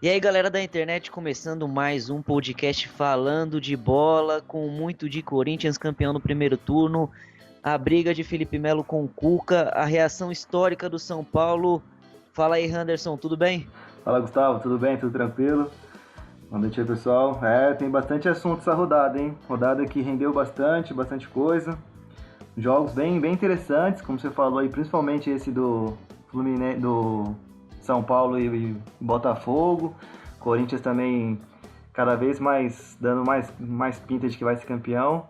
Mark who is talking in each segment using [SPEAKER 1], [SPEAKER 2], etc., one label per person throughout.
[SPEAKER 1] E aí, galera da internet, começando mais um podcast falando de bola, com muito de Corinthians campeão no primeiro turno, a briga de Felipe Melo com o Cuca, a reação histórica do São Paulo. Fala aí, Henderson, tudo bem?
[SPEAKER 2] Fala, Gustavo, tudo bem? Tudo tranquilo? Boa noite aí, pessoal. Tem bastante assunto essa rodada, hein? Rodada que rendeu bastante coisa. Jogos bem interessantes, como você falou aí, principalmente esse do Fluminense, do São Paulo e Botafogo. Corinthians também cada vez mais dando mais pinta de que vai ser campeão.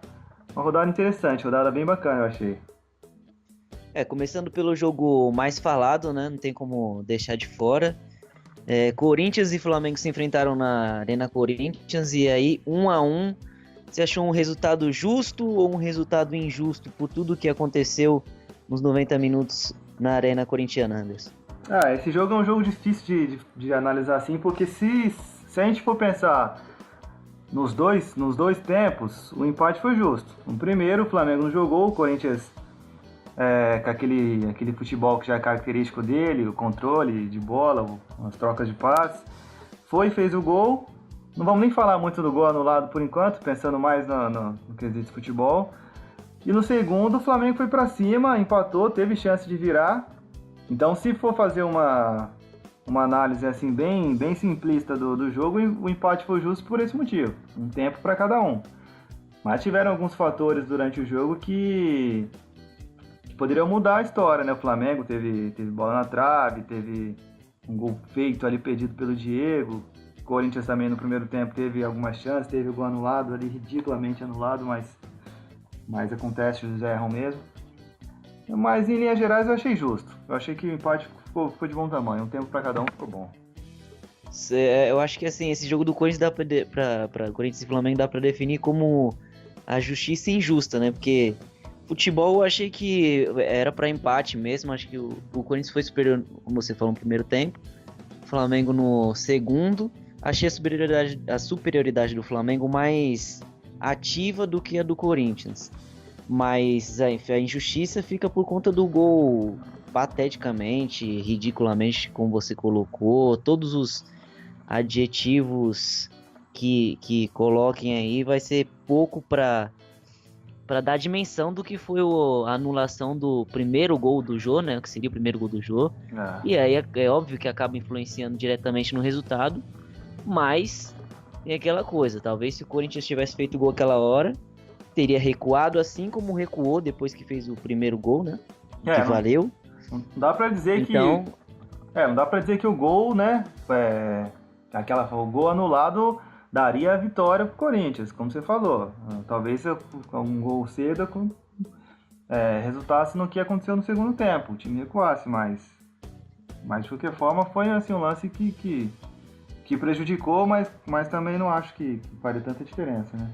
[SPEAKER 2] Uma rodada interessante, rodada bem bacana, eu achei.
[SPEAKER 1] Começando pelo jogo mais falado, né? Não tem como deixar de fora. Corinthians e Flamengo se enfrentaram na Arena Corinthians e aí 1-1. Você achou um resultado justo ou um resultado injusto por tudo que aconteceu nos 90 minutos na Arena Corintiana, Anderson?
[SPEAKER 2] Esse jogo é um jogo difícil de analisar assim, porque se a gente for pensar nos dois tempos, o empate foi justo. No primeiro, o Flamengo não jogou, o Corinthians com aquele futebol que já é característico dele, o controle de bola, as trocas de passes, fez o gol. Não vamos nem falar muito do gol anulado por enquanto, pensando mais no quesito de futebol. E no segundo, o Flamengo foi para cima, empatou, teve chance de virar. Então, se for fazer uma análise assim bem simplista do jogo, o empate foi justo por esse motivo. Um tempo para cada um. Mas tiveram alguns fatores durante o jogo que poderiam mudar a história, né? O Flamengo teve bola na trave, teve um gol feito ali perdido pelo Diego. O Corinthians também no primeiro tempo teve algumas chances, teve o gol anulado ali, ridiculamente anulado, mas acontece, os erram mesmo. Mas em linhas gerais eu achei justo. Eu achei que o empate ficou de bom tamanho. Um tempo para cada um ficou bom.
[SPEAKER 1] Eu acho que assim, esse jogo do Corinthians dá pra Corinthians e Flamengo dá pra definir como a justiça injusta, né? Porque futebol eu achei que era pra empate mesmo. Acho que o Corinthians foi superior, como você falou, no primeiro tempo. O Flamengo no segundo. Achei a superioridade do Flamengo mais ativa do que a do Corinthians. Mas a injustiça fica por conta do gol pateticamente, ridiculamente, como você colocou. Todos os adjetivos que coloquem aí vai ser pouco para dar dimensão do que foi a anulação do primeiro gol do Jô, né? Que seria o primeiro gol do Jô. E aí é óbvio que acaba influenciando diretamente no resultado, mas tem aquela coisa, talvez se o Corinthians tivesse feito o gol aquela hora, teria recuado assim como recuou depois que fez o primeiro gol, né? Que valeu.
[SPEAKER 2] Não dá pra dizer
[SPEAKER 1] então,
[SPEAKER 2] não dá pra dizer que o gol, né? O gol anulado daria a vitória pro Corinthians, como você falou. Talvez um gol cedo resultasse no que aconteceu no segundo tempo. O time recuasse, mas de qualquer forma foi assim, um lance que prejudicou, mas também não acho que faria tanta diferença, né?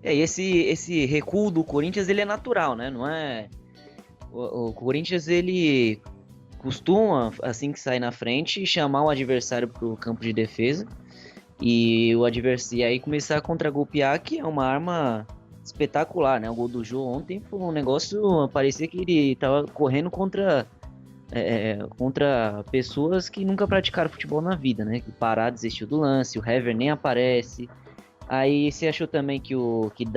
[SPEAKER 1] E esse recuo do Corinthians, ele é natural, né? Não é... O Corinthians, ele costuma, assim que sai na frente, chamar o adversário pro campo de defesa e o adversário aí começar a contragolpear, que é uma arma espetacular, né? O gol do Jô ontem foi um negócio, parecia que ele tava correndo contra pessoas que nunca praticaram futebol na vida, né? Que Pará desistiu do lance, o Hever nem aparece. Aí você achou também que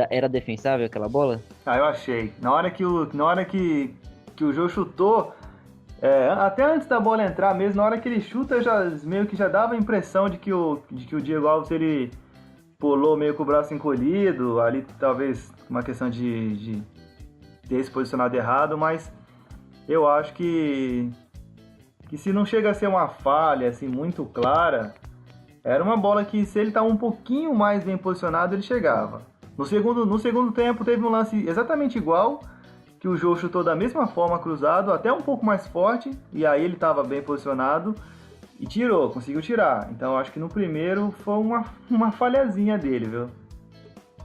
[SPEAKER 1] era defensável aquela bola?
[SPEAKER 2] Eu achei. Na hora que o Jô chutou, até antes da bola entrar mesmo, na hora que ele chuta, meio que já dava a impressão de que o Diego Alves ele pulou meio com o braço encolhido, ali talvez uma questão de ter se posicionado errado, mas eu acho que se não chega a ser uma falha assim muito clara, era uma bola que, se ele estava um pouquinho mais bem posicionado, ele chegava. No segundo tempo, teve um lance exatamente igual, que o Jô chutou da mesma forma cruzado, até um pouco mais forte, e aí ele estava bem posicionado e conseguiu tirar. Então eu acho que no primeiro foi uma falhazinha dele, viu?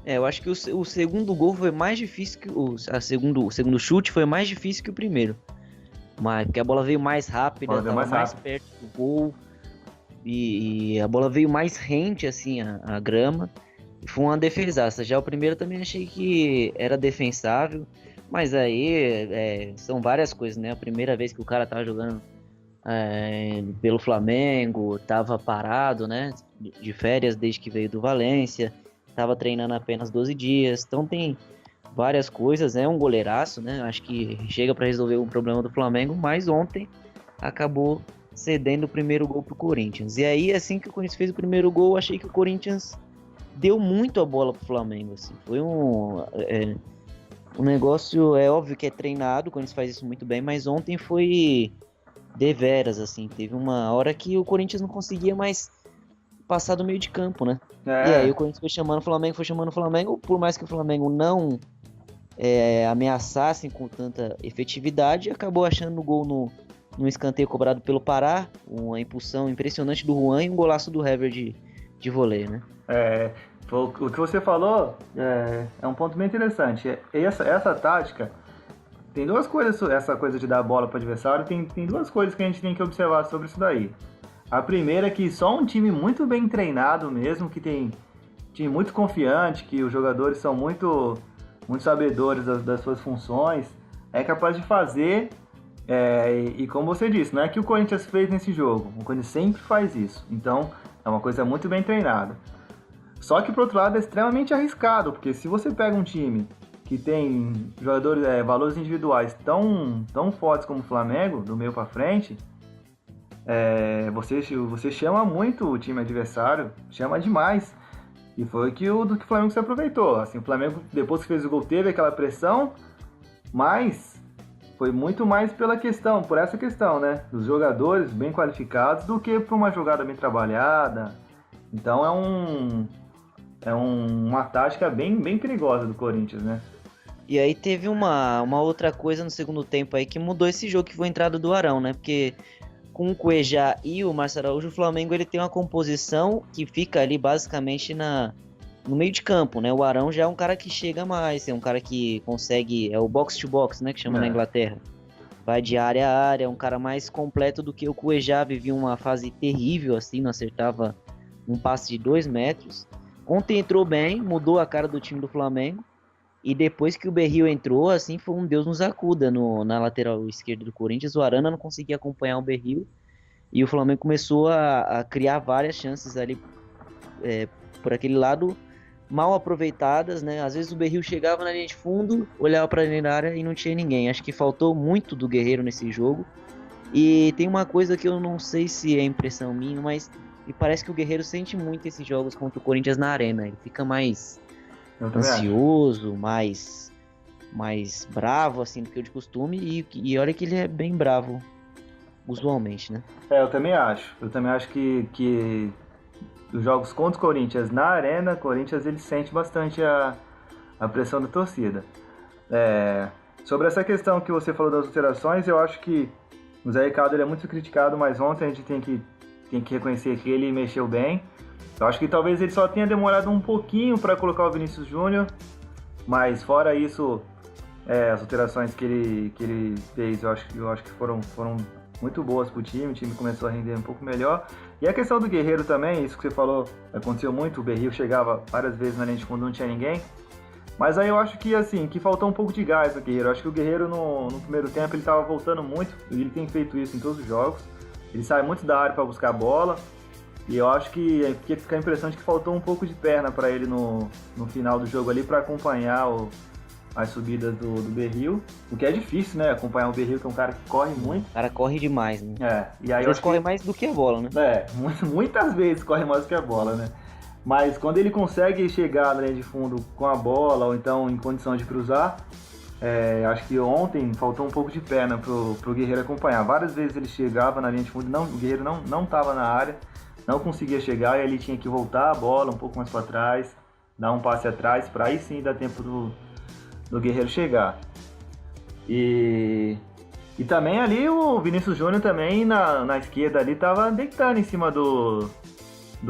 [SPEAKER 1] Eu acho que o segundo gol foi mais difícil que o segundo chute foi mais difícil que o primeiro. Mas porque a bola veio mais rápida, estava mais perto do gol. E a bola veio mais rente, assim, a grama. Foi uma defesaça. Já o primeiro também achei que era defensável. Mas aí são várias coisas, né? A primeira vez que o cara tava jogando pelo Flamengo, estava parado, né, de férias desde que veio do Valência, estava treinando apenas 12 dias, então tem várias coisas, é um goleiraço, né, acho que chega para resolver o problema do Flamengo, mas ontem acabou cedendo o primeiro gol pro Corinthians. E aí, assim que o Corinthians fez o primeiro gol, achei que o Corinthians deu muito a bola pro Flamengo, assim, foi um negócio, é óbvio que é treinado, o Corinthians faz isso muito bem, mas ontem foi deveras, assim, teve uma hora que o Corinthians não conseguia mais passar do meio de campo, né? E aí o Corinthians foi chamando o Flamengo, por mais que o Flamengo não ameaçasse com tanta efetividade, acabou achando o gol no escanteio cobrado pelo Pará, uma impulsão impressionante do Juan e um golaço do Hever de voleio, né?
[SPEAKER 2] O que você falou é um ponto bem interessante. Essa tática tem duas coisas, essa coisa de dar a bola para o adversário, tem duas coisas que a gente tem que observar sobre isso daí. A primeira é que só um time muito bem treinado mesmo, que tem time muito confiante, que os jogadores são muito, muito sabedores das suas funções, é capaz de fazer, e como você disse, não é que o Corinthians fez nesse jogo, o Corinthians sempre faz isso, então é uma coisa muito bem treinada. Só que, por outro lado, é extremamente arriscado, porque se você pega um time que tem jogadores, valores individuais tão fortes como o Flamengo, do meio para frente, você chama muito o time adversário, chama demais. E foi do que o Flamengo se aproveitou. Assim, o Flamengo, depois que fez o gol, teve aquela pressão, mas foi muito mais por essa questão, né? Dos jogadores bem qualificados do que por uma jogada bem trabalhada. Então é uma tática bem perigosa do Corinthians, né?
[SPEAKER 1] E aí teve uma outra coisa no segundo tempo aí que mudou esse jogo, que foi a entrada do Arão, né? Porque com o Cuejá e o Márcio Araújo, o Flamengo ele tem uma composição que fica ali basicamente no meio de campo, né? O Arão já é um cara que chega mais, é um cara que consegue, é o box to box, né? Que chama na Inglaterra. Vai de área a área, é um cara mais completo do que o Cuejá, vivia uma fase terrível, assim, não acertava um passe de 2 metros. Ontem entrou bem, mudou a cara do time do Flamengo. E depois que o Berril entrou, assim, foi um Deus nos acuda na lateral esquerda do Corinthians. O Arana não conseguia acompanhar o Berril. E o Flamengo começou a criar várias chances ali por aquele lado, mal aproveitadas, né? Às vezes o Berril chegava na linha de fundo, olhava para a área e não tinha ninguém. Acho que faltou muito do Guerreiro nesse jogo. E tem uma coisa que eu não sei se é impressão minha, mas me parece que o Guerreiro sente muito esses jogos contra o Corinthians na arena. Ele fica mais ansioso, mais bravo, assim, do que o de costume, e olha que ele é bem bravo, usualmente, né?
[SPEAKER 2] Eu também acho que os jogos contra o Corinthians na arena, o Corinthians ele sente bastante a pressão da torcida. Sobre essa questão que você falou das alterações, eu acho que o Zé Ricardo ele é muito criticado, mas ontem a gente tem que reconhecer que ele mexeu bem. Eu acho que talvez ele só tenha demorado um pouquinho para colocar o Vinícius Júnior, mas fora isso, as alterações que ele fez, eu acho que foram muito boas para o time começou a render um pouco melhor. E a questão do Guerreiro também, isso que você falou, aconteceu muito, o Berril chegava várias vezes na linha de fundo, não tinha ninguém, mas aí eu acho que assim, que faltou um pouco de gás no Guerreiro. Eu acho que o Guerreiro no primeiro tempo ele estava voltando muito, ele tem feito isso em todos os jogos, ele sai muito da área para buscar a bola. E eu acho que fica a impressão de que faltou um pouco de perna para ele no final do jogo ali para acompanhar as subidas do Berril, o que é difícil, né? Acompanhar o Berril, que é um cara que corre muito.
[SPEAKER 1] O cara corre demais, né?
[SPEAKER 2] E aí
[SPEAKER 1] ele corre mais do que a bola, né?
[SPEAKER 2] Muitas vezes corre mais do que a bola, né? Mas quando ele consegue chegar na linha de fundo com a bola, ou então em condição de cruzar, acho que ontem faltou um pouco de perna pro Guerreiro acompanhar. Várias vezes ele chegava na linha de fundo, o Guerreiro não estava na área, não conseguia chegar, e ele tinha que voltar a bola um pouco mais para trás, dar um passe atrás, para aí sim dar tempo do Guerreiro chegar. E também ali o Vinícius Júnior também na esquerda ali tava deitando em cima do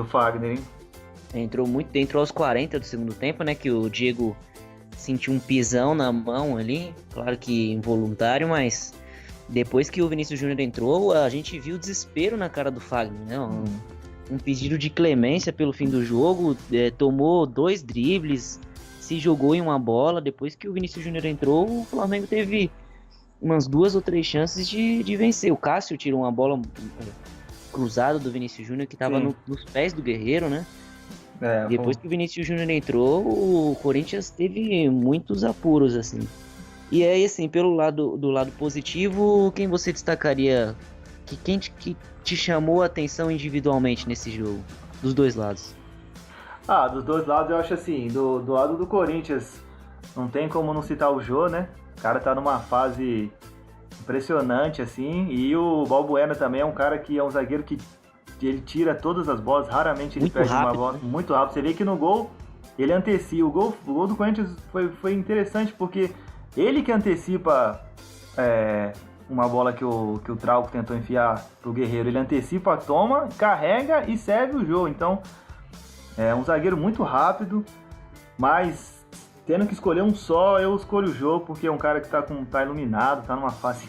[SPEAKER 2] Fagner, hein?
[SPEAKER 1] Entrou aos 40 do segundo tempo, né, que o Diego sentiu um pisão na mão ali, claro que involuntário, mas depois que o Vinícius Júnior entrou, a gente viu o desespero na cara do Fagner, né? Um pedido de clemência pelo fim do jogo, tomou 2 dribles, se jogou em uma bola. Depois que o Vinícius Júnior entrou, o Flamengo teve umas 2 ou 3 chances de vencer. O Cássio tirou uma bola cruzada do Vinícius Júnior que tava nos pés do Guerreiro, né? Depois que o Vinícius Júnior entrou, o Corinthians teve muitos apuros, assim. E aí, assim, do lado positivo, quem você destacaria? Quem que te chamou a atenção individualmente nesse jogo? Dos dois lados.
[SPEAKER 2] Dos dois lados eu acho assim, do lado do Corinthians, não tem como não citar o Jô, né? O cara tá numa fase impressionante, assim, e o Balbuena também é um cara que é um zagueiro que ele tira todas as bolas, raramente ele perde uma bola muito rápido. Você vê que no gol, ele antecipa. O gol do Corinthians foi interessante porque ele que antecipa uma bola que o Trauco tentou enfiar pro Guerreiro. Ele antecipa, toma, carrega e serve o jogo. Então, é um zagueiro muito rápido, mas tendo que escolher um só, eu escolho o jogo porque é um cara que tá iluminado, tá numa fase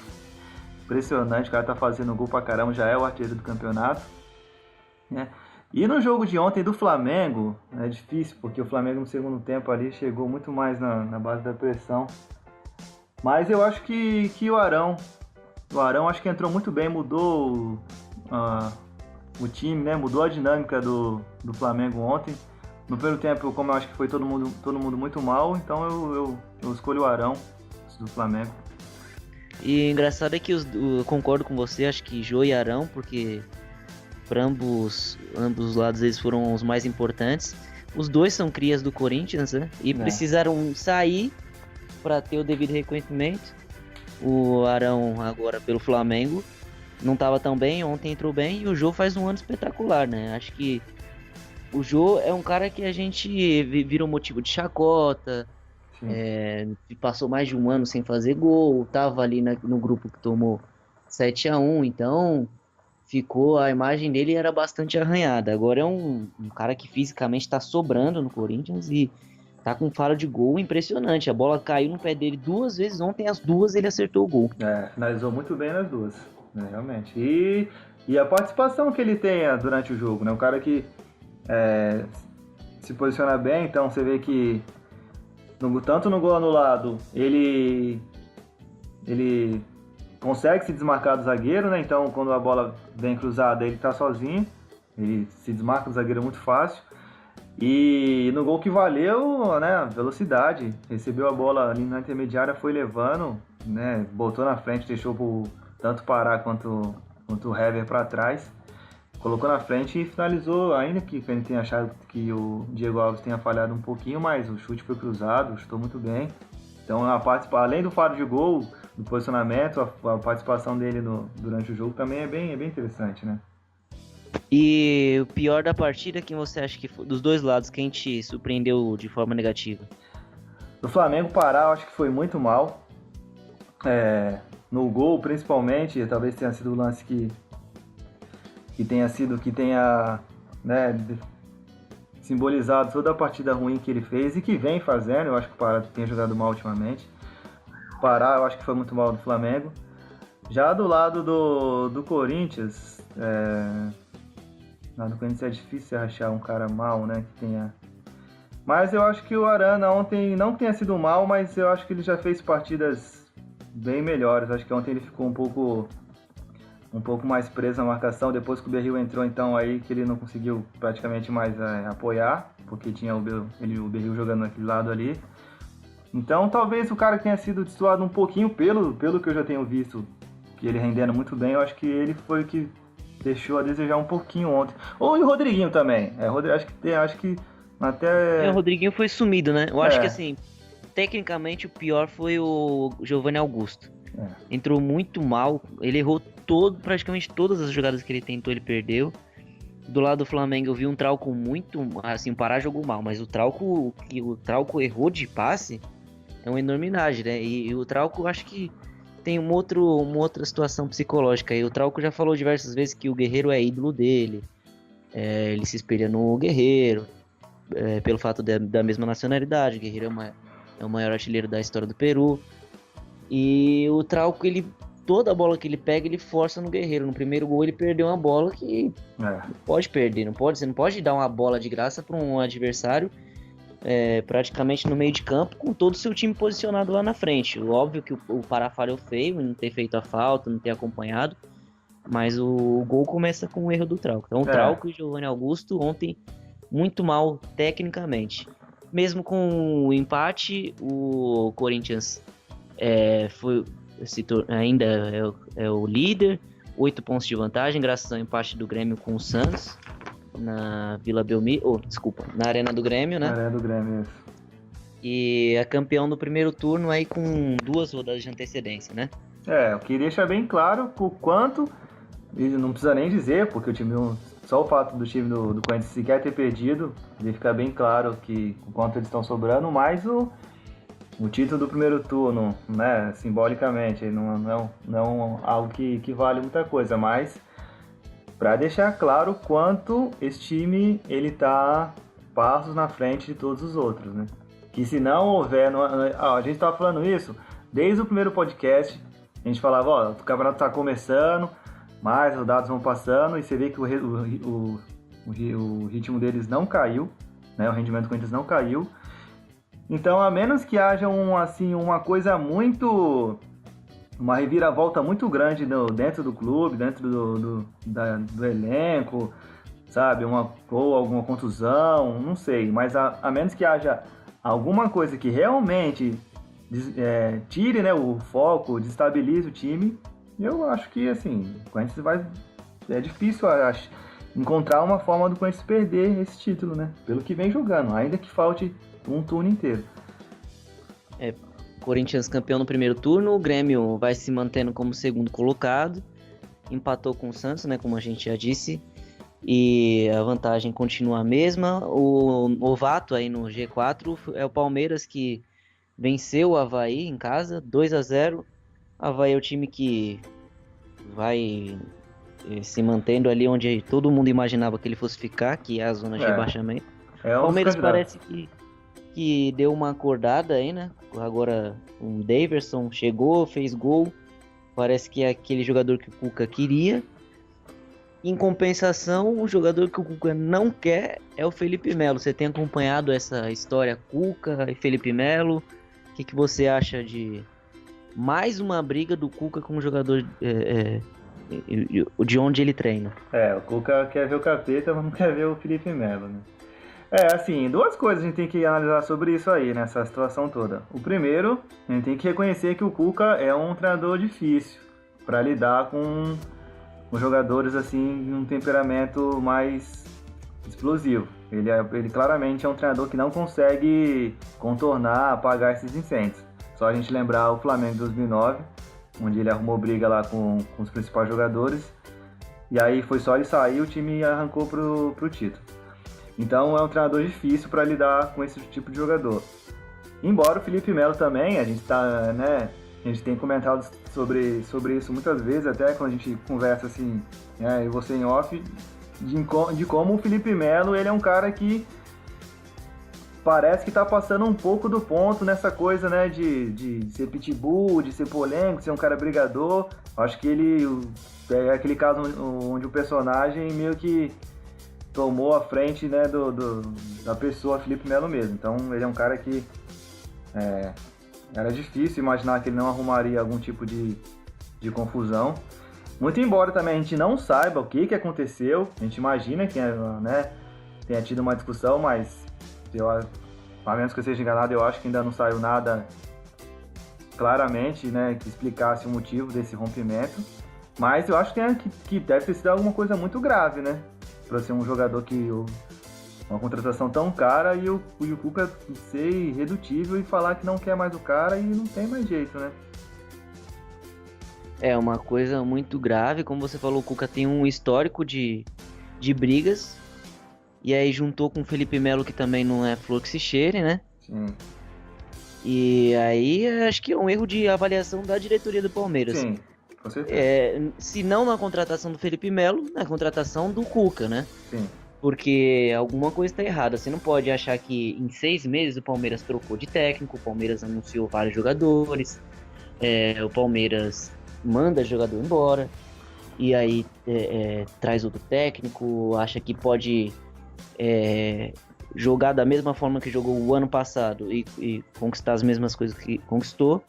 [SPEAKER 2] impressionante. O cara tá fazendo gol pra caramba, já é o artilheiro do campeonato. Né? E no jogo de ontem do Flamengo, é difícil, porque o Flamengo no segundo tempo ali chegou muito mais na base da pressão. Mas eu acho que o Arão acho que entrou muito bem, mudou o time, né? Mudou a dinâmica do Flamengo ontem. No primeiro tempo, como eu acho que foi todo mundo muito mal, então eu escolho o Arão do Flamengo.
[SPEAKER 1] E engraçado é que eu concordo com você, acho que Jô e Arão, porque para ambos os lados eles foram os mais importantes. Os dois são crias do Corinthians, né? E precisaram sair para ter o devido reconhecimento. O Arão agora pelo Flamengo não estava tão bem, ontem entrou bem, e o Jô faz um ano espetacular, né? Acho que o Jô é um cara que a gente virou motivo de chacota, passou mais de um ano sem fazer gol, tava ali no grupo que tomou 7-1, então a imagem dele era bastante arranhada. Agora é um cara que fisicamente está sobrando no Corinthians e tá com faro de gol impressionante. A bola caiu no pé dele 2 vezes, ontem as 2 ele acertou o gol.
[SPEAKER 2] Finalizou muito bem nas 2, né, realmente. E a participação que ele tem durante o jogo, né? Um cara que se posiciona bem, então você vê que tanto no gol anulado, ele consegue se desmarcar do zagueiro, né? Então quando a bola vem cruzada, ele tá sozinho, ele se desmarca do zagueiro muito fácil. E no gol que valeu, né, velocidade, recebeu a bola ali na intermediária, foi levando, né, botou na frente, deixou tanto Pará quanto o Hever para trás, colocou na frente e finalizou, ainda que a gente tenha achado que o Diego Alves tenha falhado um pouquinho, mas o chute foi cruzado, chutou muito bem. Então, além do faro de gol, do posicionamento, a participação dele durante o jogo também é bem interessante, né?
[SPEAKER 1] E o pior da partida, quem você acha que foi, dos dois lados, quem te surpreendeu de forma negativa?
[SPEAKER 2] Do Flamengo, Pará, eu acho que foi muito mal. No gol, principalmente, talvez tenha sido o lance que tenha né, simbolizado toda a partida ruim que ele fez e que vem fazendo. Eu acho que o Pará tem jogado mal ultimamente. Pará, eu acho que foi muito mal do Flamengo. Já do lado do Corinthians, no Corinthians é difícil achar um cara mal, né, que tenha... Mas eu acho que o Arana ontem não tenha sido mal, mas eu acho que ele já fez partidas bem melhores. Acho que ontem ele ficou um pouco mais preso na marcação, depois que o Berril entrou, então aí que ele não conseguiu praticamente mais apoiar, porque tinha o Berril jogando naquele lado ali. Então talvez o cara tenha sido destoado um pouquinho pelo que eu já tenho visto, que ele rendendo muito bem. Eu acho que ele foi o que deixou a desejar um pouquinho ontem. E o Rodriguinho também. Acho que até...
[SPEAKER 1] O Rodriguinho foi sumido, né? Eu acho que assim, tecnicamente o pior foi o Giovanni Augusto. Entrou muito mal, ele errou praticamente todas as jogadas que ele tentou, ele perdeu. Do lado do Flamengo eu vi um Trauco muito, assim, o Pará jogou mal, mas o Trauco errou de passe é uma enormidade, né? E o Trauco, acho que tem uma outra situação psicológica aí. O Trauco já falou diversas vezes que o Guerreiro é ídolo dele, ele se espelha no Guerreiro, pelo fato da mesma nacionalidade. O Guerreiro é o maior artilheiro da história do Peru. E o Trauco, toda a bola que ele pega, ele força no Guerreiro. No primeiro gol ele perdeu uma bola que não pode perder, você não pode dar uma bola de graça para um adversário praticamente no meio de campo, com todo o seu time posicionado lá na frente. Óbvio que o Pará falhou feio em não ter feito a falta, não ter acompanhado, mas o gol começa com o erro do Trauco. Então o Trauco e o Giovanni Augusto ontem muito mal tecnicamente. Mesmo com o empate, o Corinthians ainda é o líder, 8 pontos de vantagem, graças ao empate do Grêmio com o Santos na Vila Belmiro, na Arena do Grêmio, né?
[SPEAKER 2] Na Arena do Grêmio, isso.
[SPEAKER 1] E é campeão no primeiro turno aí com 2 rodadas de antecedência, né?
[SPEAKER 2] Eu queria deixar bem claro o quanto, e não precisa nem dizer, porque o time, só o fato do time do Corinthians sequer ter perdido, ele fica bem claro que o quanto eles estão sobrando, mas o título do primeiro turno, né, simbolicamente, não é algo que vale muita coisa, mas para deixar claro o quanto esse time ele tá passos na frente de todos os outros, né? Que se não houver... a gente estava falando isso desde o primeiro podcast, a gente falava, o campeonato está começando, mais rodadas vão passando, e você vê que o ritmo deles não caiu, né? O rendimento do Corinthians não caiu. Então, a menos que haja uma coisa muito... uma reviravolta muito grande dentro do clube, dentro do elenco, sabe? Ou alguma contusão, não sei. Mas a menos que haja alguma coisa que realmente tire, né, o foco, desestabilize o time, eu acho que, assim, o Corinthians é difícil, acho, encontrar uma forma do Corinthians perder esse título, né? Pelo que vem jogando, ainda que falte um turno inteiro.
[SPEAKER 1] Corinthians campeão no primeiro turno, o Grêmio vai se mantendo como segundo colocado, empatou com o Santos, né, como a gente já disse, e a vantagem continua a mesma. O novato aí no G4 é o Palmeiras, que venceu o Avaí em casa, 2-0. Avaí é o time que vai se mantendo ali onde todo mundo imaginava que ele fosse ficar, que é a zona de rebaixamento. O Palmeiras parece que deu uma acordada aí, né? Agora o Daverson chegou, fez gol. Parece que é aquele jogador que o Cuca queria. Em compensação, o jogador que o Cuca não quer é o Felipe Melo. Você tem acompanhado essa história Cuca e Felipe Melo? O que você acha de mais uma briga do Cuca com o jogador de onde ele treina?
[SPEAKER 2] O Cuca quer ver o Capeta, mas não quer ver o Felipe Melo, né? Assim, 2 coisas a gente tem que analisar sobre isso aí, nessa situação toda. O primeiro, a gente tem que reconhecer que o Cuca é um treinador difícil para lidar com jogadores assim de um temperamento mais explosivo. Ele claramente é um treinador que não consegue contornar, apagar esses incêndios. Só a gente lembrar o Flamengo de 2009, onde ele arrumou briga lá com os principais jogadores, e aí foi só ele sair, o time arrancou pro título. Então é um treinador difícil para lidar com esse tipo de jogador. Embora o Felipe Melo também, a gente tem comentado sobre isso muitas vezes, até quando a gente conversa assim, e você em off, de como o Felipe Melo ele é um cara que parece que tá passando um pouco do ponto nessa coisa, né, de ser pitbull, de ser polêmico, de ser um cara brigador. Acho que ele é aquele caso onde o personagem meio que tomou a frente, né, da pessoa Felipe Melo mesmo. Então ele é um cara que era difícil imaginar que ele não arrumaria algum tipo de diferença. Muito embora também a gente não saiba o que aconteceu, a gente imagina que, né, tenha tido uma discussão, mas a menos que eu seja enganado, eu acho que ainda não saiu nada claramente, né, que explicasse o motivo desse rompimento. Mas eu acho que deve ter sido alguma coisa muito grave, né, para ser um jogador uma contratação tão cara e o Cuca ser irredutível e falar que não quer mais o cara e não tem mais jeito, né?
[SPEAKER 1] É uma coisa muito grave, como você falou, o Cuca tem um histórico de brigas, e aí juntou com o Felipe Melo, que também não é flor que se cheire, né?
[SPEAKER 2] Sim.
[SPEAKER 1] E aí acho que é um erro de avaliação da diretoria do Palmeiras.
[SPEAKER 2] Sim, com certeza.
[SPEAKER 1] Se não na contratação do Felipe Melo, na contratação do Cuca, né?
[SPEAKER 2] Sim.
[SPEAKER 1] Porque alguma coisa está errada. Você não pode achar que em 6 meses o Palmeiras trocou de técnico, o Palmeiras anunciou vários jogadores, o Palmeiras manda jogador embora, e aí traz outro técnico, acha que pode jogar da mesma forma que jogou o ano passado e conquistar as mesmas coisas que conquistou.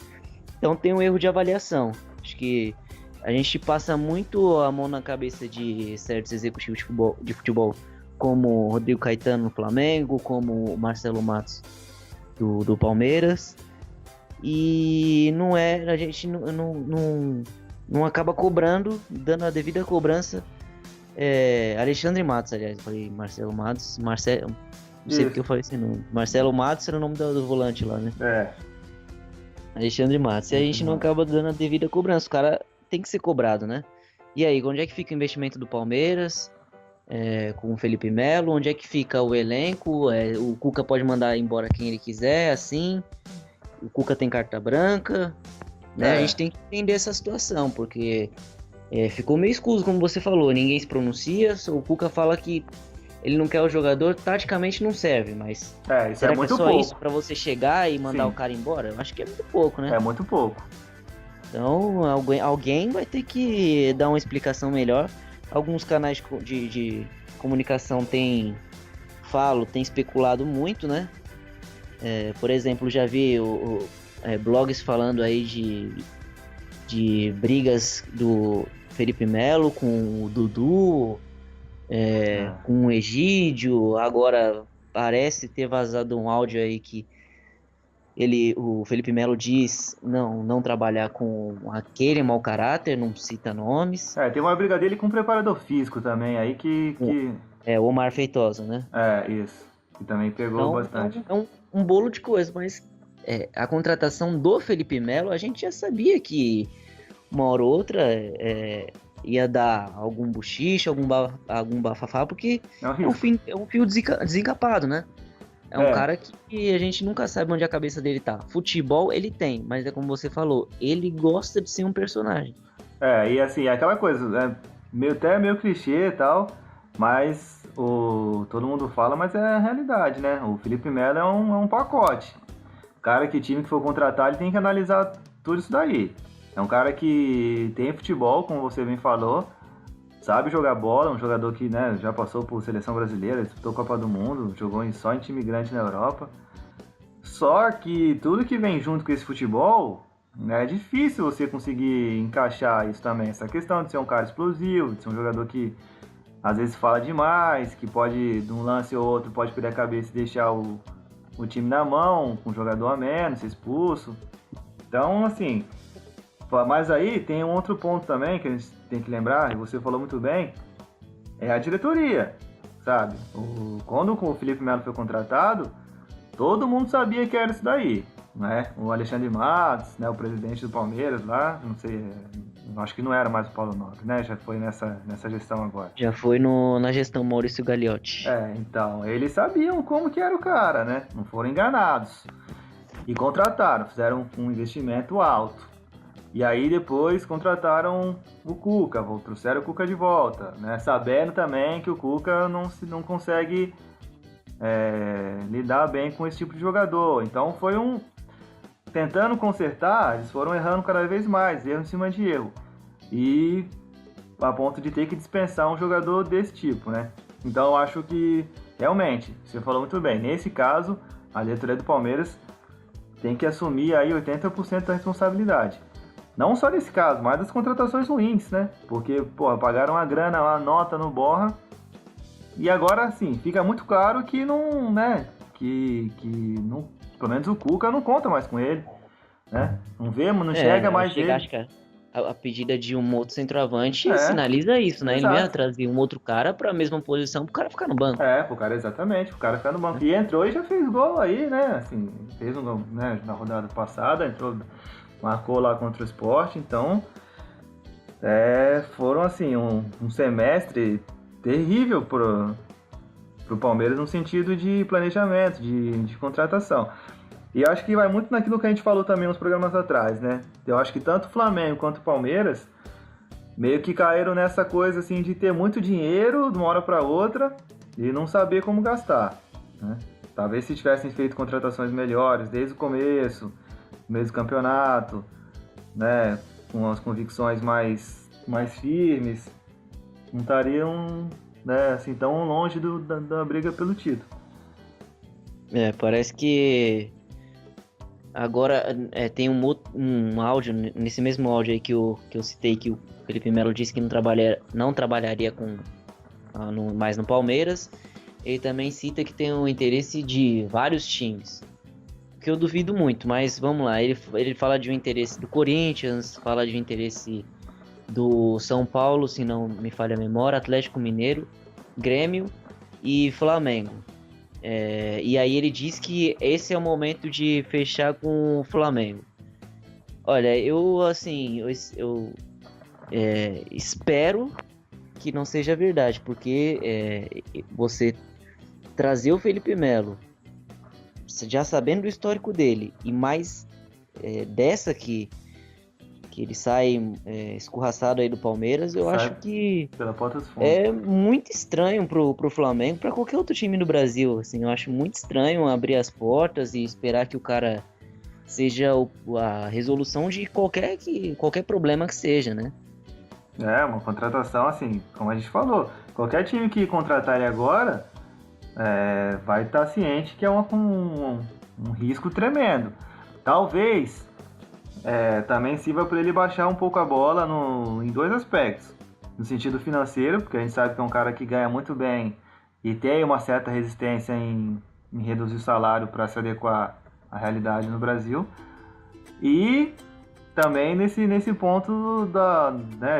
[SPEAKER 1] Então tem um erro de avaliação. Acho que a gente passa muito a mão na cabeça de certos executivos de futebol como o Rodrigo Caetano no Flamengo, como o Marcelo Matos do Palmeiras. E a gente não acaba cobrando, dando a devida cobrança. Alexandre Matos, aliás, eu falei Marcelo Matos, não sei porque eu falei esse nome. Marcelo Matos era o nome do volante lá, né? Alexandre Matos. E a gente não acaba dando a devida cobrança. O cara tem que ser cobrado, né? E aí, onde é que fica o investimento do Palmeiras? Com o Felipe Melo? Onde é que fica o elenco? O Cuca pode mandar embora quem ele quiser, assim. O Cuca tem carta branca, né? A gente tem que entender essa situação, porque ficou meio escuso, como você falou. Ninguém se pronuncia. O Cuca fala que ele não quer o jogador, taticamente não serve, mas
[SPEAKER 2] isso
[SPEAKER 1] será
[SPEAKER 2] é muito
[SPEAKER 1] que é só
[SPEAKER 2] pouco.
[SPEAKER 1] isso pra você chegar e mandar
[SPEAKER 2] Sim.
[SPEAKER 1] o cara embora? Eu acho que é muito pouco, né?
[SPEAKER 2] É muito pouco.
[SPEAKER 1] Então, alguém vai ter que dar uma explicação melhor. Alguns canais de comunicação têm especulado muito, né? Por exemplo, já vi blogs falando aí de brigas do Felipe Melo com o Dudu, com o Egídio. Agora parece ter vazado um áudio aí que o Felipe Melo diz não trabalhar com aquele mau caráter, não cita nomes.
[SPEAKER 2] Tem uma briga dele com um preparador físico também aí que...
[SPEAKER 1] O Omar Feitosa, né?
[SPEAKER 2] Isso. Que também pegou bastante.
[SPEAKER 1] É um bolo de coisa, mas a contratação do Felipe Melo, a gente já sabia que uma hora ou outra ia dar algum buchiche, algum bafafá, porque é um fio desencapado, né? É um cara que a gente nunca sabe onde a cabeça dele tá. Futebol ele tem, mas é como você falou, ele gosta de ser um personagem.
[SPEAKER 2] E assim, aquela coisa, até meio clichê e tal, mas todo mundo fala, mas é a realidade, né? O Felipe Melo é um pacote. Cara que time que for contratar, ele tem que analisar tudo isso daí. É um cara que tem futebol, como você bem falou, sabe jogar bola, um jogador que, né, já passou por seleção brasileira, disputou Copa do Mundo, jogou só em time grande na Europa. Só que tudo que vem junto com esse futebol, né, é difícil você conseguir encaixar isso também. Essa questão de ser um cara explosivo, de ser um jogador que às vezes fala demais, que pode, de um lance ou outro, pode perder a cabeça e deixar o time na mão, com um jogador a menos, ser expulso. Então, assim... Mas aí tem um outro ponto também que a gente tem que lembrar, e você falou muito bem, é a diretoria, sabe? Quando o Felipe Melo foi contratado, todo mundo sabia que era isso daí, né? O Alexandre Matos, né, o presidente do Palmeiras lá, não sei, acho que não era mais o Paulo Nobre, né? Já foi nessa gestão agora.
[SPEAKER 1] Já foi na gestão Maurício Gagliotti.
[SPEAKER 2] Então, eles sabiam como que era o cara, né? Não foram enganados. E contrataram, fizeram um investimento alto. E aí depois contrataram o Cuca, trouxeram o Cuca de volta, né? Sabendo também que o Cuca não consegue lidar bem com esse tipo de jogador. Então foi tentando consertar, eles foram errando cada vez mais, erro em cima de erro. E a ponto de ter que dispensar um jogador desse tipo, né? Então eu acho que, realmente, você falou muito bem, nesse caso, a diretoria do Palmeiras tem que assumir aí 80% da responsabilidade. Não só nesse caso, mas das contratações ruins, né? Porque, pagaram a grana lá, nota no Borra. E agora, assim, fica muito claro que não, né? Que não, pelo menos o Cuca não conta mais com ele, né? Não vemos, não chega mais ele.
[SPEAKER 1] Acho que a pedida de um outro centroavante sinaliza isso, né? Exato. Ele não ia trazer um outro cara pra mesma posição pro cara ficar no banco.
[SPEAKER 2] Pro cara, exatamente, pro cara ficar no banco. E entrou e já fez gol aí, né? Assim, fez um gol, né, na rodada passada, entrou... Marcou lá contra o Sport, então foram assim um semestre terrível pro Palmeiras no sentido de planejamento, de contratação. E eu acho que vai muito naquilo que a gente falou também nos programas atrás, né? Eu acho que tanto o Flamengo quanto o Palmeiras meio que caíram nessa coisa assim de ter muito dinheiro de uma hora para outra e não saber como gastar, né? Talvez se tivessem feito contratações melhores desde o começo, no meio do campeonato, né, com as convicções mais firmes, não estariam, né, assim, tão longe da briga pelo título.
[SPEAKER 1] Parece que agora tem um áudio, nesse mesmo áudio aí que eu citei, que o Felipe Melo disse que não trabalharia mais no Palmeiras. Ele também cita que tem o interesse de vários times, que eu duvido muito, mas vamos lá. Ele fala de um interesse do Corinthians, fala de um interesse do São Paulo, se não me falha a memória, Atlético Mineiro, Grêmio e Flamengo. E aí ele diz que esse é o momento de fechar com o Flamengo. Olha, eu espero que não seja verdade, porque você trazer o Felipe Melo, já sabendo do histórico dele, e mais dessa que ele sai escorraçado aí do Palmeiras, eu acho que
[SPEAKER 2] pela porta dos fundos.
[SPEAKER 1] É muito estranho pro Flamengo, para qualquer outro time no Brasil, assim, eu acho muito estranho abrir as portas e esperar que o cara seja a resolução de qualquer problema que seja, né?
[SPEAKER 2] Uma contratação, assim, como a gente falou, qualquer time que contratar ele agora vai estar ciente que é um risco tremendo. Talvez também sirva para ele baixar um pouco a bola em dois aspectos. No sentido financeiro, porque a gente sabe que é um cara que ganha muito bem e tem uma certa resistência em reduzir o salário para se adequar à realidade no Brasil. E também nesse ponto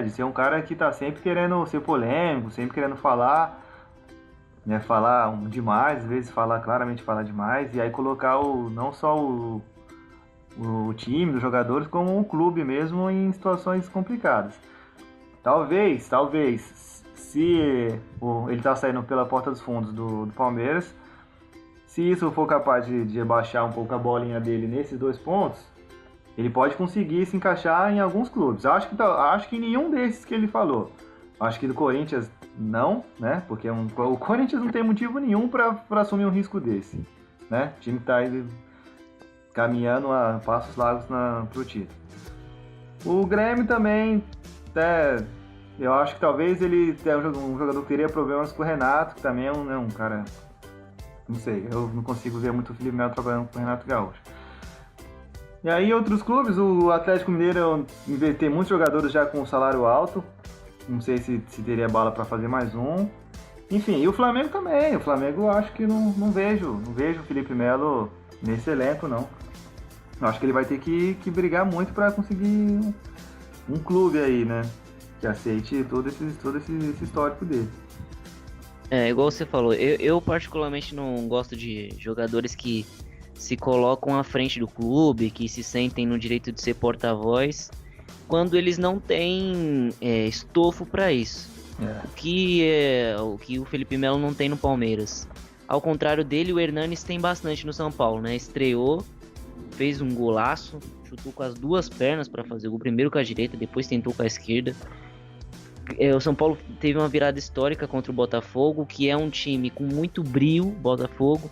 [SPEAKER 2] de ser um cara que está sempre querendo ser polêmico, sempre querendo falar demais, às vezes claramente falar demais, e aí colocar não só o time, dos jogadores, como o clube mesmo em situações complicadas. Talvez, se ele está saindo pela porta dos fundos do Palmeiras, se isso for capaz de baixar um pouco a bolinha dele nesses dois pontos, ele pode conseguir se encaixar em alguns clubes. Acho que em nenhum desses que ele falou. Acho que do Corinthians não, né? Porque o Corinthians não tem motivo nenhum para assumir um risco desse, né? O time está caminhando a passos largos pro título. O Grêmio também, eu acho que talvez ele tenha um jogador que teria problemas com o Renato, que também é um cara, não sei, eu não consigo ver muito o Felipe Melo trabalhando com o Renato Gaúcho. E aí outros clubes, o Atlético Mineiro tem muitos jogadores já com salário alto, não sei se teria bala para fazer mais um. Enfim, e o Flamengo também, o Flamengo eu acho que não vejo o Felipe Melo nesse elenco, não. Eu acho que ele vai ter que brigar muito para conseguir um clube aí, né? Que aceite todo esse histórico dele.
[SPEAKER 1] Igual você falou, eu particularmente não gosto de jogadores que se colocam à frente do clube, que se sentem no direito de ser porta-voz, quando eles não têm estofo para isso. O que o Felipe Melo não tem no Palmeiras. Ao contrário dele, o Hernanes tem bastante no São Paulo, né? Estreou, fez um golaço, chutou com as duas pernas para fazer o gol, primeiro com a direita, depois tentou com a esquerda. O São Paulo teve uma virada histórica contra o Botafogo, que é um time com muito brio, Botafogo,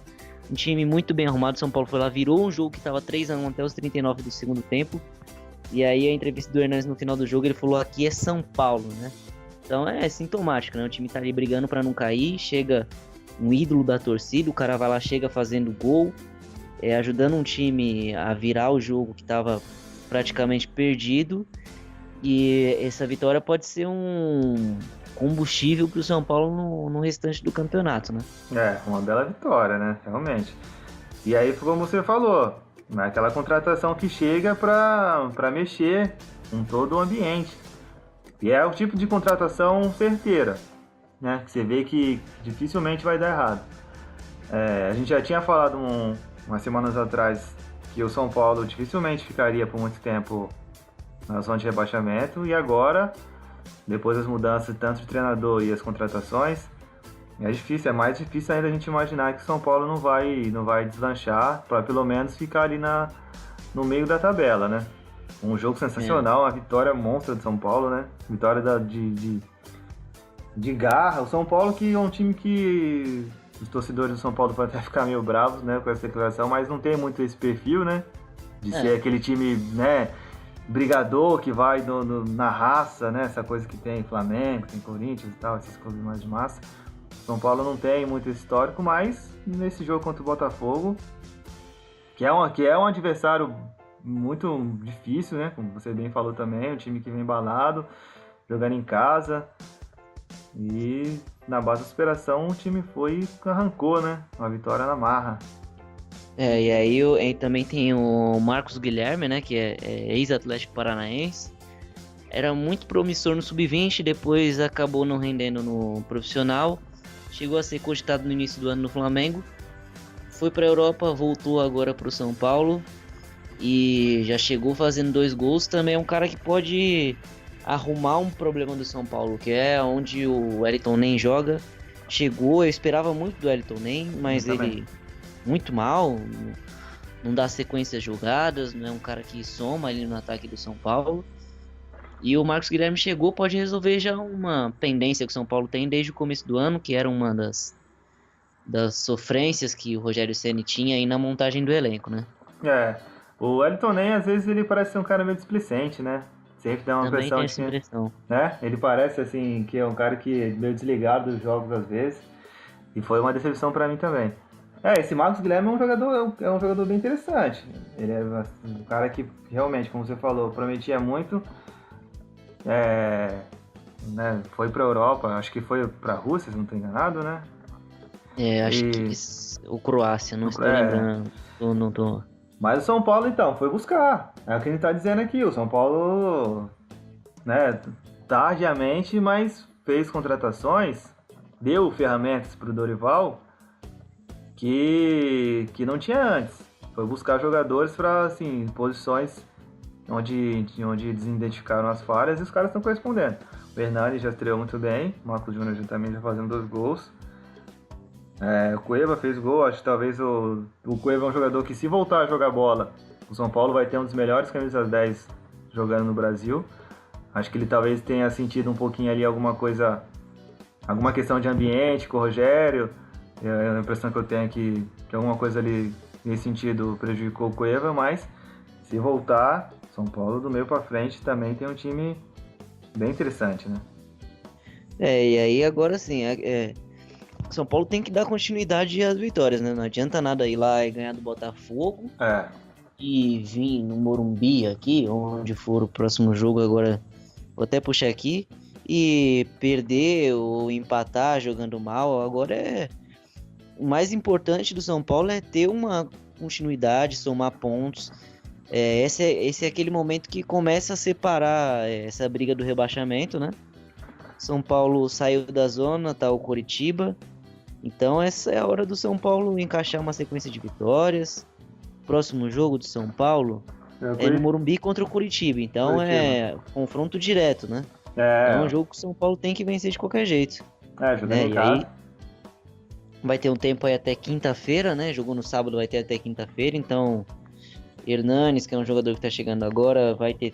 [SPEAKER 1] um time muito bem arrumado. O São Paulo foi lá, virou um jogo que estava 3-1 até os 39 do segundo tempo. E aí a entrevista do Hernanes no final do jogo, ele falou: aqui é São Paulo, né? Então é sintomático, né? O time tá ali brigando para não cair, chega um ídolo da torcida, o cara vai lá, chega fazendo gol, ajudando um time a virar o jogo que estava praticamente perdido. E essa vitória pode ser um combustível para o São Paulo no restante do campeonato, né?
[SPEAKER 2] Uma bela vitória, né? Realmente. E aí, como você falou, aquela contratação que chega para mexer com todo o ambiente. E é o tipo de contratação certeira, né? Que você vê que dificilmente vai dar errado. A gente já tinha falado umas semanas atrás que o São Paulo dificilmente ficaria por muito tempo na zona de rebaixamento, e agora, depois das mudanças tanto de treinador e as contratações, é mais difícil ainda a gente imaginar que o São Paulo não vai deslanchar, para pelo menos ficar ali no meio da tabela, né? Um jogo sensacional, uma vitória monstra do São Paulo, né? Vitória de garra. O São Paulo, que é um time que os torcedores do São Paulo podem até ficar meio bravos, né, com essa declaração, mas não tem muito esse perfil, né? De ser aquele time, né, brigador que vai na raça, né? Essa coisa que tem Flamengo, tem Corinthians e tal, esses clubes mais de massa. São Paulo não tem muito histórico, mas nesse jogo contra o Botafogo, que é um adversário muito difícil, né? Como você bem falou também, um time que vem embalado, jogando em casa. E na base da superação o time foi e arrancou, né? Uma vitória na marra.
[SPEAKER 1] E aí também tem o Marcos Guilherme, né? Que é ex-Atlético Paranaense. Era muito promissor no sub-20, depois acabou não rendendo no profissional. Chegou a ser cogitado no início do ano no Flamengo. Foi para a Europa, voltou agora para o São Paulo. E já chegou fazendo 2 gols. Também é um cara que pode arrumar um problema do São Paulo, que é onde o Wellington Nem joga. Chegou, eu esperava muito do Wellington Nem, mas ele muito mal, não dá sequência às jogadas, não é um cara que soma ali no ataque do São Paulo. E o Marcos Guilherme chegou, pode resolver já uma pendência que o São Paulo tem desde o começo do ano, que era uma das sofrências que o Rogério Ceni tinha aí na montagem do elenco, né?
[SPEAKER 2] O Wellington Nem, às vezes, ele parece ser um cara meio displicente, né? Sempre dá uma
[SPEAKER 1] Também
[SPEAKER 2] impressão
[SPEAKER 1] tem
[SPEAKER 2] de
[SPEAKER 1] essa impressão.
[SPEAKER 2] né? Ele parece, assim, que é um cara que é meio desligado dos jogos, às vezes. E foi uma decepção pra mim também. Esse Marcos Guilherme é um jogador bem interessante. Ele é um cara que, realmente, como você falou, prometia muito. Né? Foi pra Europa, acho que foi pra Rússia, se não estou enganado, né?
[SPEAKER 1] Acho que o Croácia, não estou lembrando. Não tô.
[SPEAKER 2] Mas o São Paulo, então, foi buscar. É o que a gente tá dizendo aqui. O São Paulo, né, tardiamente, mas fez contratações, deu ferramentas pro Dorival que não tinha antes. Foi buscar jogadores para, assim, posições onde eles identificaram as falhas e os caras estão correspondendo. O Hernani já estreou muito bem, o Marcos Júnior também já fazendo 2 gols. O Cueva fez gol, acho que talvez o Cueva é um jogador que, se voltar a jogar bola, o São Paulo vai ter um dos melhores camisas 10 jogando no Brasil. Acho que ele talvez tenha sentido um pouquinho ali alguma questão de ambiente com o Rogério. A impressão que eu tenho é que alguma coisa ali nesse sentido prejudicou o Cueva, mas se voltar, São Paulo do meio para frente também tem um time bem interessante, né?
[SPEAKER 1] E aí agora sim, São Paulo tem que dar continuidade às vitórias, né? Não adianta nada ir lá e ganhar do Botafogo e vir no Morumbi aqui, onde for o próximo jogo agora, vou até puxar aqui, e perder ou empatar jogando mal. Agora o mais importante do São Paulo é ter uma continuidade, somar pontos. Esse é aquele momento que começa a separar essa briga do rebaixamento, né? São Paulo saiu da zona, tá o Coritiba. Então essa é a hora do São Paulo encaixar uma sequência de vitórias. Próximo jogo do São Paulo é no Morumbi contra o Coritiba. Então é confronto direto, né? É um jogo que o São Paulo tem que vencer de qualquer jeito.
[SPEAKER 2] Jogando em casa.
[SPEAKER 1] Aí vai ter um tempo aí até quinta-feira, né? Jogou no sábado, vai ter até quinta-feira. Então Hernanes, que é um jogador que tá chegando agora, vai ter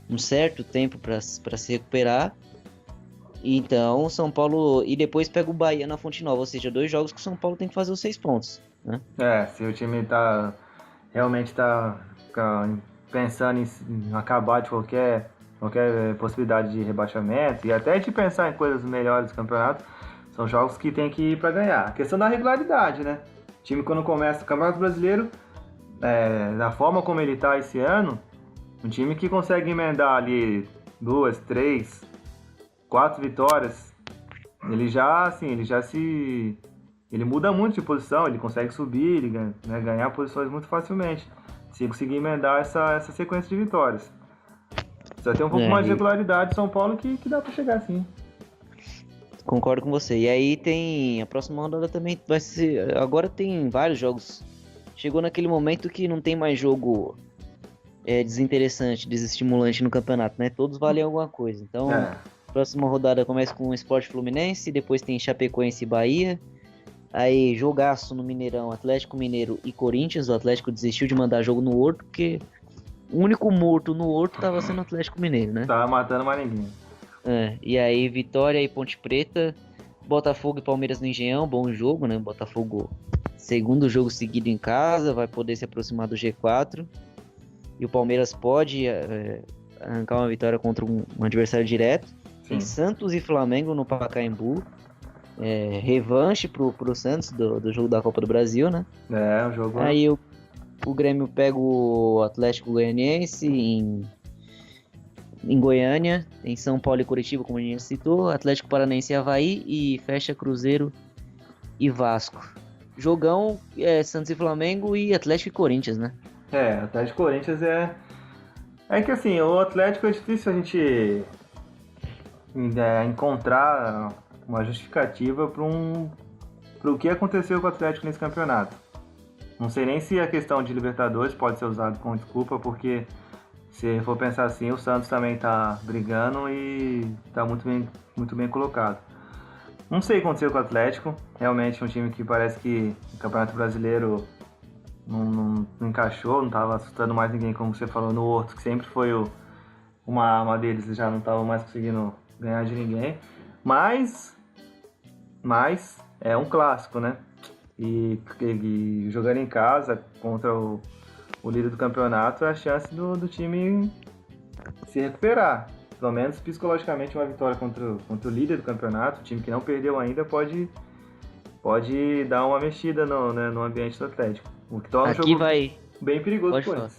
[SPEAKER 1] um certo tempo para se recuperar. Então, São Paulo... E depois pega o Bahia na Fonte Nova. Ou seja, 2 jogos que o São Paulo tem que fazer os 6 pontos, né?
[SPEAKER 2] Se o time realmente tá pensando em acabar de qualquer possibilidade de rebaixamento e até de pensar em coisas melhores do campeonato, são jogos que tem que ir para ganhar. A questão da regularidade, né? O time, quando começa o Campeonato Brasileiro, da forma como ele tá esse ano, um time que consegue emendar ali 2, 3... 4 vitórias, ele muda muito de posição, ele consegue subir, ganhar posições muito facilmente, se conseguir emendar essa sequência de vitórias. Precisa ter um pouco mais de regularidade de São Paulo que dá para chegar assim.
[SPEAKER 1] Concordo com você. E aí tem a próxima rodada também vai ser, agora tem vários jogos. Chegou naquele momento que não tem mais jogo desinteressante, desestimulante no campeonato, né? Todos valem alguma coisa. Então próxima rodada começa com o Sport Fluminense, depois tem Chapecoense e Bahia. Aí jogaço no Mineirão, Atlético Mineiro e Corinthians. O Atlético desistiu de mandar jogo no Horto, porque o único morto no Horto tava sendo o Atlético Mineiro, né?
[SPEAKER 2] Tava matando mais ninguém.
[SPEAKER 1] E aí Vitória e Ponte Preta, Botafogo e Palmeiras no Engenhão, bom jogo, né? Botafogo, segundo jogo seguido em casa, vai poder se aproximar do G4. E o Palmeiras pode arrancar uma vitória contra um adversário direto. Tem Santos e Flamengo no Pacaembu. revanche pro Santos do jogo da Copa do Brasil, né?
[SPEAKER 2] É, o jogo...
[SPEAKER 1] Aí o Grêmio pega o Atlético Goianiense em Goiânia, em São Paulo e Curitiba, como a gente citou, Atlético Paranaense e Avaí, e fecha Cruzeiro e Vasco. Jogão Santos e Flamengo e Atlético e Corinthians, né?
[SPEAKER 2] Atlético e Corinthians é que assim, o Atlético é difícil a gente encontrar uma justificativa para o que aconteceu com o Atlético nesse campeonato. Não sei nem se a questão de Libertadores pode ser usada como desculpa, porque se for pensar assim, o Santos também está brigando e está muito bem colocado. Não sei o que aconteceu com o Atlético, realmente um time que parece que o Campeonato Brasileiro não encaixou, não estava assustando mais ninguém, como você falou no Horto, que sempre foi uma arma deles, já não estava mais conseguindo ganhar de ninguém. Mas é um clássico, né? E jogando em casa contra o líder do campeonato, é a chance do time se recuperar. Pelo menos psicologicamente, uma vitória contra o líder do campeonato, o time que não perdeu ainda, pode dar uma mexida no ambiente do Atlético. O que torna o jogo bem perigoso pro Corinthians.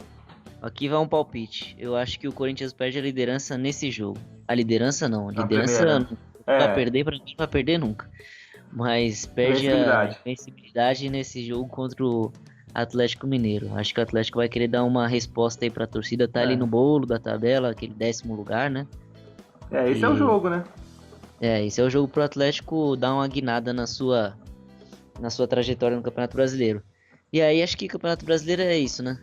[SPEAKER 1] Aqui vai um palpite. Eu acho que o Corinthians perde a liderança nesse jogo. A liderança não. A liderança não vai perder, pra mim não vai perder nunca. Mas perde a invencibilidade nesse jogo contra o Atlético Mineiro. Acho que o Atlético vai querer dar uma resposta aí pra torcida. Tá ali no bolo da tabela, aquele 10º lugar, né?
[SPEAKER 2] Esse é o jogo, né?
[SPEAKER 1] Esse é o jogo pro Atlético dar uma guinada na sua trajetória no Campeonato Brasileiro. E aí acho que o Campeonato Brasileiro é isso, né?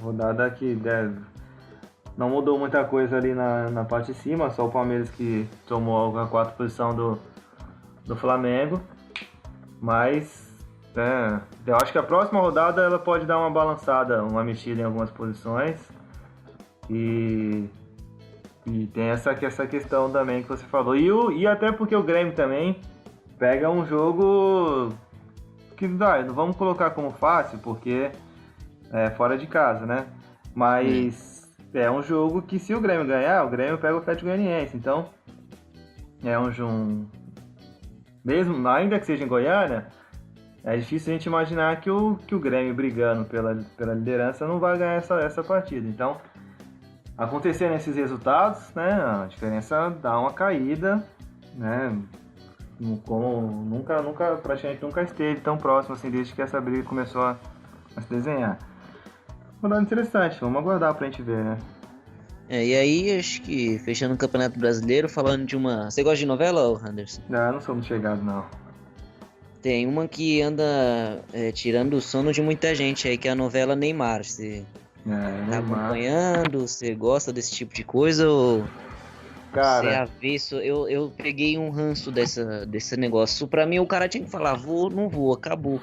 [SPEAKER 2] Rodada que não mudou muita coisa ali na parte de cima, só o Palmeiras que tomou a 4ª posição do Flamengo. Mas eu acho que a próxima rodada ela pode dar uma balançada, uma mexida em algumas posições. E tem essa questão também que você falou. E até porque o Grêmio também pega um jogo que não vamos colocar como fácil, porque é fora de casa, né? Mas é um jogo que, se o Grêmio ganhar, o Grêmio pega o Atlético Goianiense. Então, é mesmo, ainda que seja em Goiânia, é difícil a gente imaginar que o Grêmio brigando pela liderança não vai ganhar essa partida. Então, acontecendo esses resultados, né, a diferença dá uma caída, né? Como praticamente nunca esteve tão próximo assim desde que essa briga começou a se desenhar. Rodada interessante, vamos aguardar pra gente ver, né?
[SPEAKER 1] E aí, acho que fechando o Campeonato Brasileiro, falando de uma... Você gosta de novela, Anderson?
[SPEAKER 2] Não sou muito chegado, não.
[SPEAKER 1] Tem uma que anda tirando o sono de muita gente aí, que é a novela Neymar. Você tá acompanhando? Você gosta desse tipo de coisa ou...
[SPEAKER 2] Cara,
[SPEAKER 1] você é avesso? Eu peguei um ranço desse negócio. Pra mim, o cara tinha que falar, vou, não vou, acabou.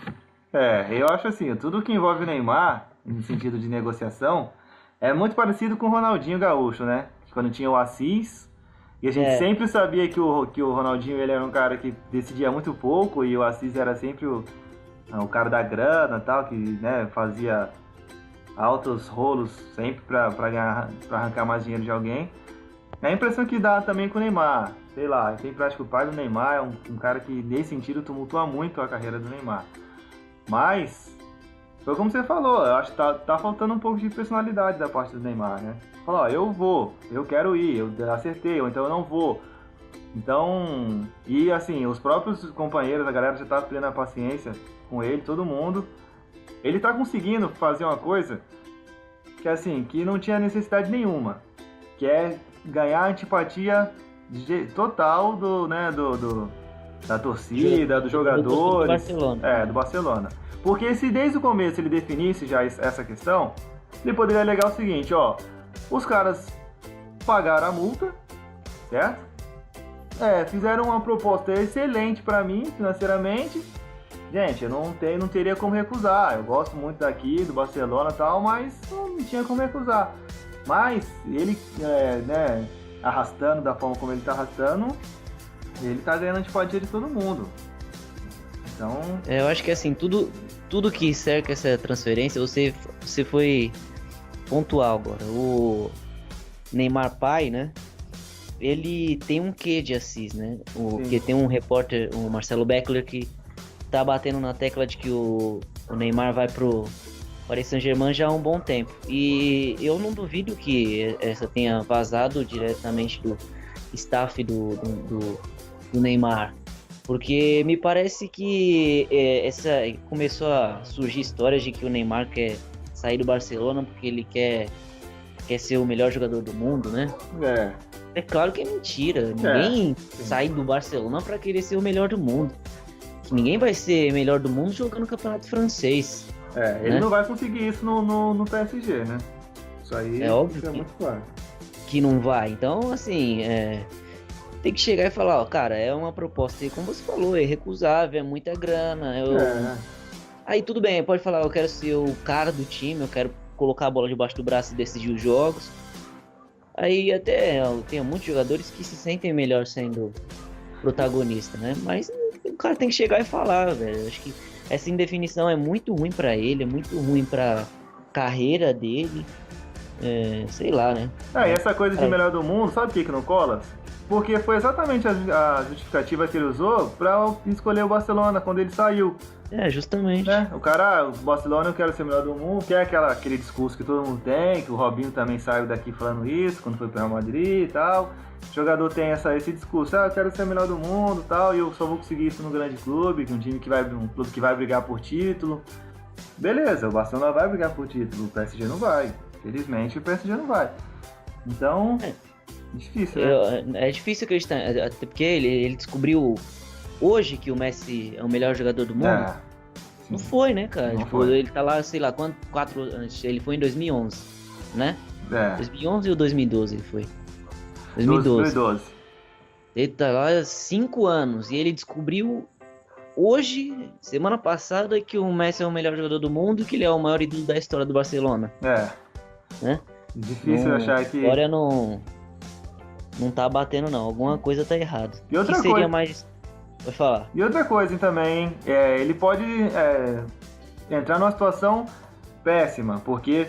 [SPEAKER 2] Eu acho assim, tudo que envolve o Neymar, no sentido de negociação, é muito parecido com o Ronaldinho Gaúcho, né? Quando tinha o Assis, e a gente sempre sabia que o Ronaldinho ele era um cara que decidia muito pouco, e o Assis era sempre o cara da grana e tal, que, né, fazia altos rolos sempre pra arrancar mais dinheiro de alguém. É a impressão que dá também com o Neymar. Sei lá, tem prática o pai do Neymar, é um cara que, nesse sentido, tumultua muito a carreira do Neymar. Mas, foi como você falou, eu acho que tá faltando um pouco de personalidade da parte do Neymar, né? Falou, eu quero ir, eu acertei, ou então eu não vou. Então, e assim, os próprios companheiros, a galera já tá perdendo a paciência com ele, todo mundo. Ele tá conseguindo fazer uma coisa que, assim, que não tinha necessidade nenhuma, que é ganhar a antipatia total da torcida, dos jogadores, do Barcelona. Porque se desde o começo ele definisse já essa questão, ele poderia alegar o seguinte, os caras pagaram a multa, certo? Fizeram uma proposta excelente para mim, financeiramente. Gente, eu não teria como recusar. Eu gosto muito daqui, do Barcelona e tal, mas não tinha como recusar. Mas ele, arrastando da forma como ele tá arrastando, ele tá ganhando antipatia de todo mundo. Então...
[SPEAKER 1] eu acho que assim, tudo que cerca essa transferência, você foi pontual agora. O Neymar pai, né? ele tem um quê de Assis, né? Que
[SPEAKER 2] Sim.
[SPEAKER 1] tem um repórter, o Marcelo Beckler, que tá batendo na tecla de que o Neymar vai pro Paris Saint-Germain já há um bom tempo. E eu não duvido que essa tenha vazado diretamente do staff do Neymar. Porque me parece que começou a surgir histórias de que o Neymar quer sair do Barcelona porque ele quer ser o melhor jogador do mundo, né? É claro que é mentira. Ninguém sai do Barcelona para querer ser o melhor do mundo. Ninguém vai ser melhor do mundo jogando no campeonato francês.
[SPEAKER 2] Ele não vai conseguir isso no PSG, né? Isso aí
[SPEAKER 1] é óbvio
[SPEAKER 2] muito claro.
[SPEAKER 1] Que não vai. Então, assim, tem que chegar e falar, ó, cara, é uma proposta, e como você falou, é irrecusável, é muita grana. Aí tudo bem, pode falar, eu quero ser o cara do time, eu quero colocar a bola debaixo do braço e decidir os jogos. Aí até tem muitos jogadores que se sentem melhor sendo protagonista, né? Mas o cara tem que chegar e falar, velho. Acho que essa indefinição é muito ruim pra ele, é muito ruim pra carreira dele. Sei lá, né?
[SPEAKER 2] E essa coisa de melhor do mundo, sabe por que não cola? Porque foi exatamente a justificativa que ele usou pra escolher o Barcelona quando ele saiu.
[SPEAKER 1] Justamente.
[SPEAKER 2] Né? O Barcelona, eu quero ser o melhor do mundo, que é aquele discurso que todo mundo tem, que o Robinho também saiu daqui falando isso, quando foi pro Real Madrid e tal. O jogador tem esse discurso, eu quero ser o melhor do mundo e tal, e eu só vou conseguir isso no grande clube, um clube que vai brigar por título. Beleza, o Barcelona vai brigar por título, o PSG não vai. Felizmente o PSG não vai. Então, difícil, né?
[SPEAKER 1] É difícil acreditar, até porque ele descobriu hoje que o Messi é o melhor jogador do mundo. Não foi, né, cara? Ele tá lá, sei lá, ele foi em 2011, né? 2011 ou 2012 ele foi? 2012. Ele tá lá 5 anos e ele descobriu hoje, semana passada, que o Messi é o melhor jogador do mundo e que ele é o maior ídolo da história do Barcelona. Né?
[SPEAKER 2] Difícil achar que...
[SPEAKER 1] A história não tá batendo, não. Alguma coisa tá errada.
[SPEAKER 2] E outra
[SPEAKER 1] seria
[SPEAKER 2] coisa...
[SPEAKER 1] mais... Vai falar.
[SPEAKER 2] E outra coisa também, ele pode entrar numa situação péssima, porque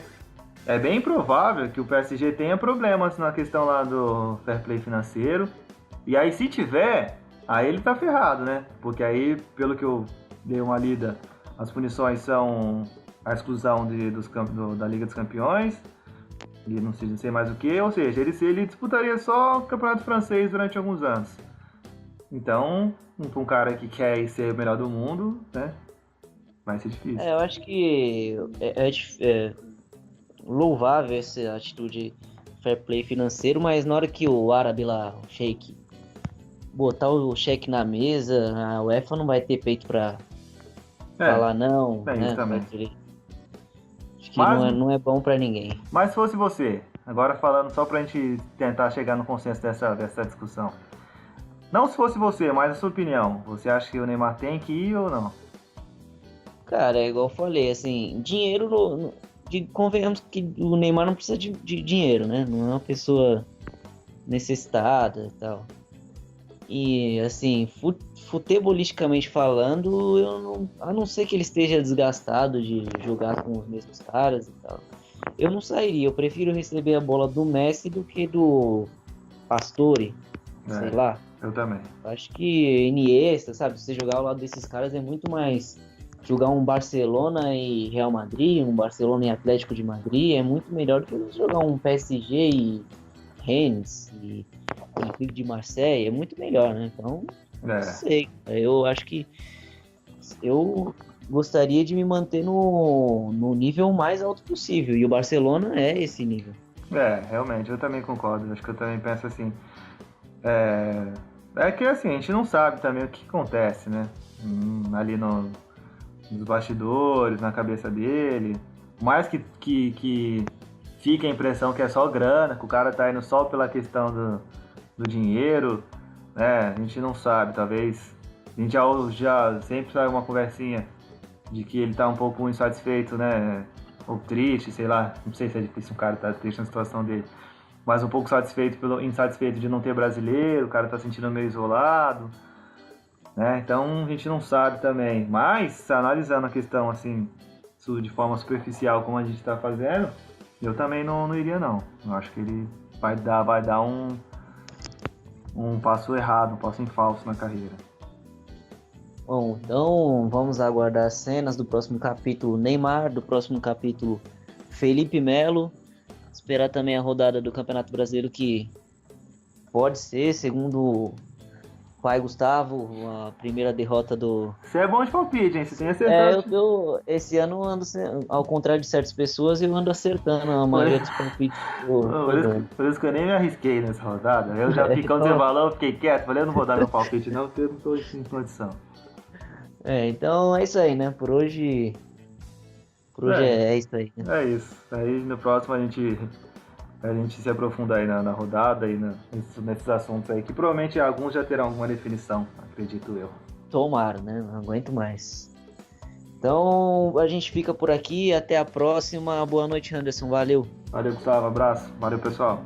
[SPEAKER 2] é bem provável que o PSG tenha problemas na questão lá do fair play financeiro. E aí, se tiver, aí ele tá ferrado, né? Porque aí, pelo que eu dei uma lida, as punições são a exclusão da Liga dos Campeões e não sei mais o que, ou seja, ele disputaria só o Campeonato Francês durante alguns anos. Então, um cara que quer ser o melhor do mundo, né? Vai ser difícil.
[SPEAKER 1] Eu acho que é louvável essa atitude fair play financeiro, mas na hora que o árabe lá, o Sheik, botar o cheque na mesa, a UEFA não vai ter peito pra falar não, né?
[SPEAKER 2] Isso também.
[SPEAKER 1] Acho que não é bom pra ninguém.
[SPEAKER 2] Mas se fosse você, agora falando só pra gente tentar chegar no consenso dessa discussão. Não se fosse você, mas a sua opinião, você acha que o Neymar tem que ir ou não?
[SPEAKER 1] Cara, é igual eu falei, assim, dinheiro, convenhamos que o Neymar não precisa de dinheiro, né? Não é uma pessoa necessitada e tal. E, assim, futebolisticamente falando, a não ser que ele esteja desgastado de jogar com os mesmos caras e tal, eu não sairia. Eu prefiro receber a bola do Messi do que do Pastore, sei lá.
[SPEAKER 2] Eu também.
[SPEAKER 1] Acho que Iniesta, sabe? Se você jogar ao lado desses caras é muito mais... Jogar um Barcelona e Real Madrid, um Barcelona e Atlético de Madrid é muito melhor do que jogar um PSG e Rennes e Olympique de Marseille, é muito melhor, né? Então, não sei. Eu acho que eu gostaria de me manter no nível mais alto possível, e o Barcelona é esse nível.
[SPEAKER 2] Realmente, eu também concordo. Acho que eu também penso assim. É que assim, a gente não sabe também o que acontece, né? Ali nos bastidores, na cabeça dele. Mais que fica a impressão que é só grana, que o cara tá indo só pela questão do dinheiro, né? A gente não sabe, talvez. A gente já sempre sai uma conversinha de que ele tá um pouco insatisfeito, né? Ou triste, sei lá. Não sei se é difícil um cara tá triste na situação dele. Mas um pouco insatisfeito de não ter brasileiro, o cara tá sentindo meio isolado, né? Então a gente não sabe também. Mas, analisando a questão assim, de forma superficial, como a gente tá fazendo, eu também não iria não. Eu acho que ele vai dar um passo errado, um passo em falso na carreira.
[SPEAKER 1] Bom, então vamos aguardar as cenas do próximo capítulo Neymar, do próximo capítulo Felipe Melo. Esperar também a rodada do Campeonato Brasileiro, que pode ser, segundo o pai Gustavo, a primeira derrota do...
[SPEAKER 2] Você é bom de palpite, hein? Você tem acertado.
[SPEAKER 1] Esse ano eu ando, ao contrário de certas pessoas, eu ando acertando a maioria dos palpites.
[SPEAKER 2] Por isso que eu nem me arrisquei nessa rodada. Eu já fiquei, quando você falou, eu fiquei quieto. Falei, eu não vou dar meu palpite não, porque eu não tô em condição.
[SPEAKER 1] Então é isso aí, né? Por hoje é isso aí. Né?
[SPEAKER 2] É isso. Aí no próximo a gente se aprofunda aí na rodada e nesses assuntos aí, que provavelmente alguns já terão alguma definição, acredito eu.
[SPEAKER 1] Tomara, né? Não aguento mais. Então a gente fica por aqui. Até a próxima. Boa noite, Anderson. Valeu.
[SPEAKER 2] Valeu, Gustavo. Abraço. Valeu, pessoal.